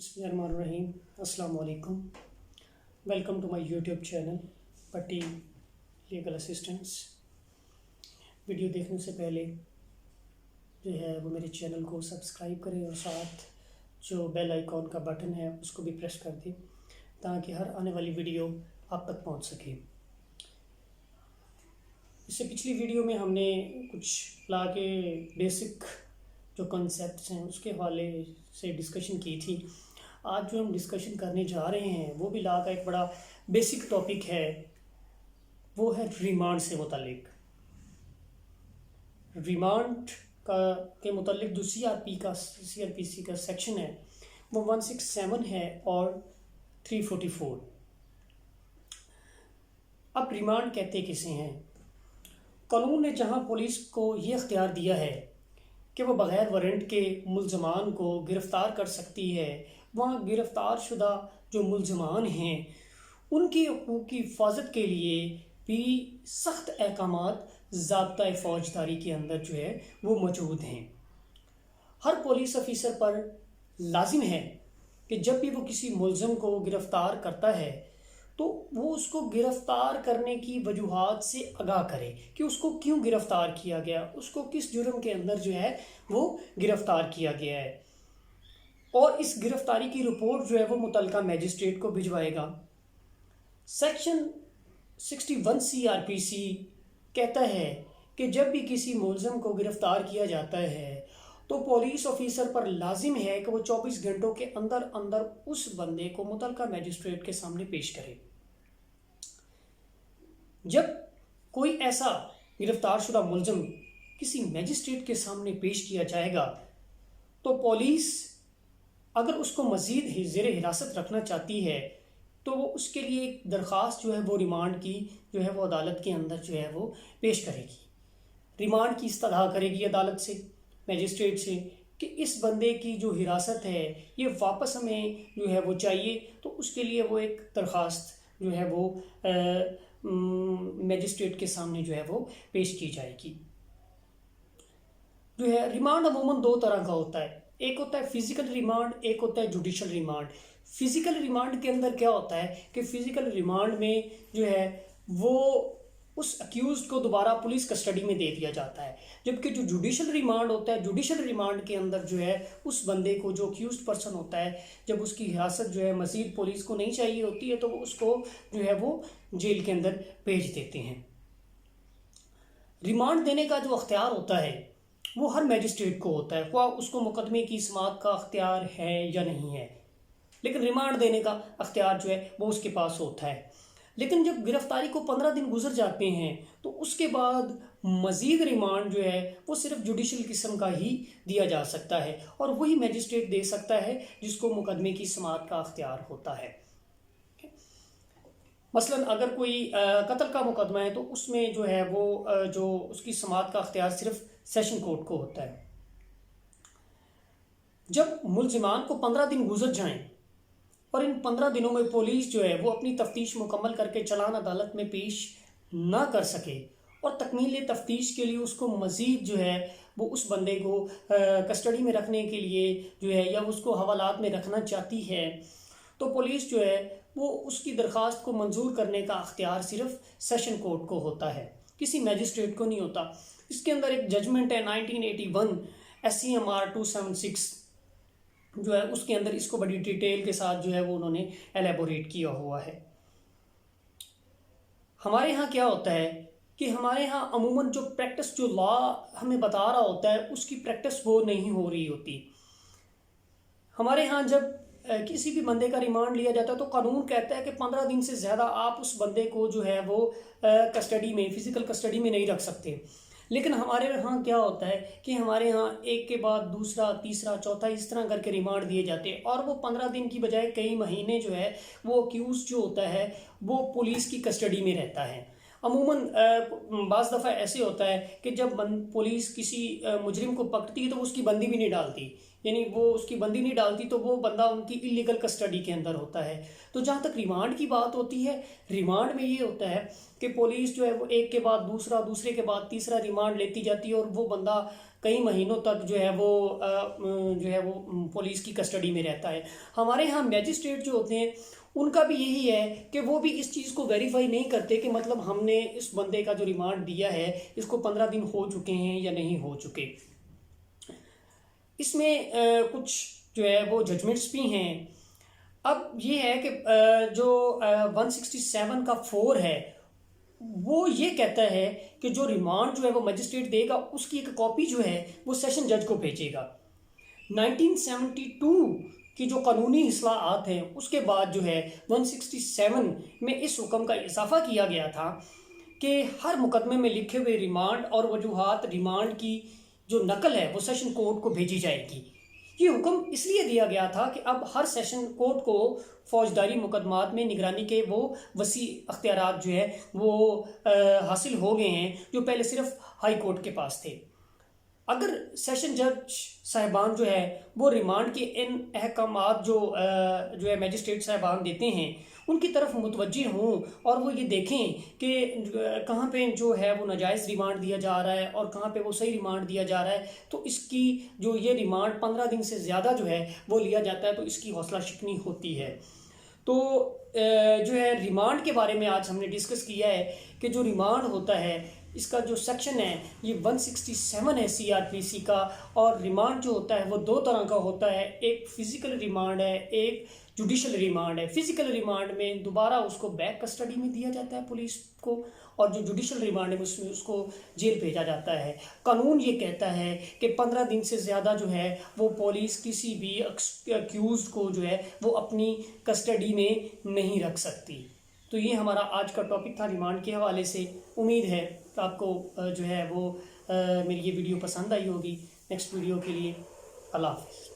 बिस्मिल्लाहिर्रहमानिर्रहीम। अस्सलाम वालेकुम। Welcome to my YouTube channel Patti legal assistance. Video देखने से पहले जो है वो मेरे चैनल को सब्सक्राइब करें और साथ जो बेल आइकॉन का बटन है उसको भी प्रेस कर दें ताकि हर आने वाली वीडियो आप तक पहुंच सके। इससे पिछली वीडियो में हमने कुछ ला के बेसिक जो कॉन्सेप्ट्स हैं उसके हवाले से डिस्कशन की थी। आज जो हम डिस्कशन करने जा रहे हैं वो भी ला का एक बड़ा बेसिक टॉपिक है, वो है रिमांड से मुतालिक। रिमांड के मुतालिक जो सीआरपीसी का सेक्शन है वो 167 है और 344। अब रिमांड कहते किसे हैं? कानून ने जहां पुलिस को ये इख्तियार दिया है कि वो बग़ैर वारंट के मुल्ज़मान को गिरफ़्तार कर सकती है, वहाँ गिरफ़्तार शुदा जो मुल्ज़मान हैं उनकी हकूक़ की हिफाजत के लिए भी सख्त अहकामात ज़ाब्ता फ़ौजदारी के अंदर जो है वो मौजूद हैं। हर पुलिस ऑफिसर पर लाजिम है कि जब भी वो किसी मुल्ज़म को गिरफ़्तार करता है तो वो उसको गिरफ़्तार करने की वजूहात से आगाह करे कि उसको क्यों गिरफ़्तार किया गया, उसको किस जुर्म के अंदर जो है वो गिरफ़्तार किया गया है, और इस गिरफ़्तारी की रिपोर्ट जो है वो मुतल्लिका मैजिस्ट्रेट को भिजवाएगा। सेक्शन 61 सीआरपीसी कहता है कि जब भी किसी मुल्ज़म को गिरफ़्तार किया जाता है तो पुलिस ऑफिसर पर लाजिम है कि वो 24 घंटों के अंदर अंदर उस बंदे को मुतल्लिका मैजिस्ट्रेट के सामने पेश करे। जब कोई ऐसा गिरफ्तार शुदा मुल्ज़म किसी मैजिस्ट्रेट के सामने पेश किया जाएगा तो पुलिस अगर उसको मज़ीद ज़ेरे हिरासत रखना चाहती है तो वो उसके लिए एक दरख्वास्त जो है वो रिमांड की जो है वो अदालत के अंदर जो है वो पेश करेगी। रिमांड की इस्तदा करेगी अदालत से, मैजिस्ट्रेट से, कि इस बंदे की जो हिरासत है ये वापस हमें जो है वो चाहिए। तो उसके लिए वो एक दरख्वास्त जो है वो मैजिस्ट्रेट के सामने जो है वो पेश की जाएगी। जो है रिमांड अमूमन दो तरह का होता है, एक होता है फिज़िकल रिमांड, एक होता है जुडिशल रिमांड। फिज़िकल रिमांड के अंदर क्या होता है कि फ़िज़िकल रिमांड में जो है वो उस अक्यूज़ को दोबारा पुलिस कस्टडी में दे दिया जाता है, जबकि जो जुडिशल रिमांड होता है, जुडिशल रिमांड के अंदर जो है उस बंदे को, जो अक्यूज़ड पर्सन होता है, जब उसकी हिरासत जो है मज़ीद पुलिस को नहीं चाहिए होती है तो वो उसको जो है वो जेल के अंदर भेज देते हैं। रिमांड देने का जो अख्तियार होता है वो हर मैजिस्ट्रेट को होता है, ख्वाह उसको मुकदमे की समाअत का अख्तियार है या नहीं है, लेकिन रिमांड देने का अख्तियार जो है वो उसके पास होता है। लेकिन जब गिरफ्तारी को 15 दिन गुजर जाते हैं तो उसके बाद मज़ीद रिमांड जो है वो सिर्फ जुडिशल किस्म का ही दिया जा सकता है और वही मैजिस्ट्रेट दे सकता है जिसको मुकदमे की समाअत का अख्तियार होता है। मसलन अगर कोई कत्ल का मुकदमा है तो उसमें जो है वो जो उसकी समाअत का अख्तियार सिर्फ सेशन कोर्ट को होता है। जब मुल्ज़िमान को 15 दिन गुजर जाएं और इन 15 दिनों में पुलिस जो है वो अपनी तफ्तीश मुकम्मल करके चालान अदालत में पेश ना कर सके और तकमील तफ्तीश के लिए उसको मज़ीद जो है वो उस बंदे को कस्टडी में रखने के लिए जो है या उसको हवालात में रखना चाहती है तो पुलिस जो है वो उसकी दरख्वास्त को मंजूर करने का अख्तियार सिर्फ सेशन कोर्ट को होता है, किसी मैजिस्ट्रेट को नहीं होता। इसके अंदर एक जजमेंट है 1981 SCMR 276 जो है उसके अंदर इसको बड़ी डिटेल के साथ जो है वो उन्होंने एलेबोरेट किया हुआ है। हमारे यहाँ क्या होता है कि हमारे यहाँ अमूमन जो प्रैक्टिस, जो लॉ हमें बता रहा होता है उसकी प्रैक्टिस वो नहीं हो रही होती। हमारे यहाँ जब किसी भी बंदे का रिमांड लिया जाता है तो कानून कहता है कि 15 दिन से ज़्यादा आप उस बंदे को जो है वो कस्टडी में, फिज़िकल कस्टडी में नहीं रख सकते। लेकिन हमारे यहाँ क्या होता है कि हमारे यहाँ एक के बाद दूसरा, तीसरा, चौथा इस तरह करके रिमांड दिए जाते हैं और वो 15 दिन की बजाय कई महीने जो है वो अक्यूज़ जो होता है वो पुलिस की कस्टडी में रहता है। अमूमन बाज़ दफ़ा ऐसे होता है कि जब पुलिस किसी मुजरिम को पकड़ती है तो उसकी बंदी भी नहीं डालती, यानी वो उसकी बंदी नहीं डालती तो वो बंदा उनकी इलीगल कस्टडी के अंदर होता है। तो जहाँ तक रिमांड की बात होती है, रिमांड में ये होता है कि पुलिस जो है वो एक के बाद दूसरा, दूसरे के बाद तीसरा रिमांड लेती जाती है और वो बंदा کئی مہینوں تک جو ہے وہ پولیس کی کسٹڈی میں رہتا ہے۔ ہمارے ہاں میجسٹریٹ جو ہوتے ہیں ان کا بھی یہی ہے کہ وہ بھی اس چیز کو ویریفائی نہیں کرتے کہ مطلب ہم نے اس بندے کا جو ریمانڈ دیا ہے اس کو 15 دن ہو چکے ہیں یا نہیں ہو چکے۔ اس میں کچھ جو ہے وہ ججمنٹس بھی ہیں۔ اب یہ ہے کہ جو 167 کا 4 ہے وہ یہ کہتا ہے کہ جو ریمانڈ جو ہے وہ مجسٹریٹ دے گا اس کی ایک کاپی جو ہے وہ سیشن جج کو بھیجے گا۔ 1972 کی جو قانونی اصلاحات ہیں اس کے بعد جو ہے 167 میں اس حکم کا اضافہ کیا گیا تھا کہ ہر مقدمے میں لکھے ہوئے ریمانڈ اور وجوہات ریمانڈ کی جو نقل ہے وہ سیشن کورٹ کو بھیجی جائے گی۔ یہ حکم اس لیے دیا گیا تھا کہ اب ہر سیشن کورٹ کو فوجداری مقدمات میں نگرانی کے وہ وسیع اختیارات جو ہے وہ حاصل ہو گئے ہیں جو پہلے صرف ہائی کورٹ کے پاس تھے۔ اگر سیشن جج صاحبان جو ہے وہ ریمانڈ کے ان احکامات جو ہے میجسٹریٹ صاحبان دیتے ہیں ان کی طرف متوجہ ہوں اور وہ یہ دیکھیں کہ کہاں پہ جو ہے وہ ناجائز ریمانڈ دیا جا رہا ہے اور کہاں پہ وہ صحیح ریمانڈ دیا جا رہا ہے، تو اس کی جو یہ ریمانڈ 15 دن سے زیادہ جو ہے وہ لیا جاتا ہے تو اس کی حوصلہ شکنی ہوتی ہے۔ تو جو ہے ریمانڈ کے بارے میں آج ہم نے ڈسکس کیا ہے کہ جو ریمانڈ ہوتا ہے اس کا جو سیکشن ہے یہ 167 ہے CRPC کا، اور ریمانڈ جو ہوتا ہے وہ دو طرح کا ہوتا ہے، ایک فزیکل ریمانڈ ہے، ایک جوڈیشل ریمانڈ ہے۔ فزیکل ریمانڈ میں دوبارہ اس کو بیک کسٹڈی میں دیا جاتا ہے پولیس کو، اور جو جوڈیشل ریمانڈ ہے اس میں اس کو جیل بھیجا جاتا ہے۔ قانون یہ کہتا ہے کہ 15 دن سے زیادہ جو ہے وہ پولیس کسی بھی اکیوزڈ کو جو ہے وہ اپنی کسٹڈی میں نہیں رکھ سکتی۔ تو یہ ہمارا آج کا ٹاپک تھا ریمانڈ کے حوالے سے۔ امید ہے کہ آپ کو جو ہے وہ میری یہ ویڈیو پسند آئی ہوگی۔ نیکسٹ ویڈیو کے لیے اللہ حافظ۔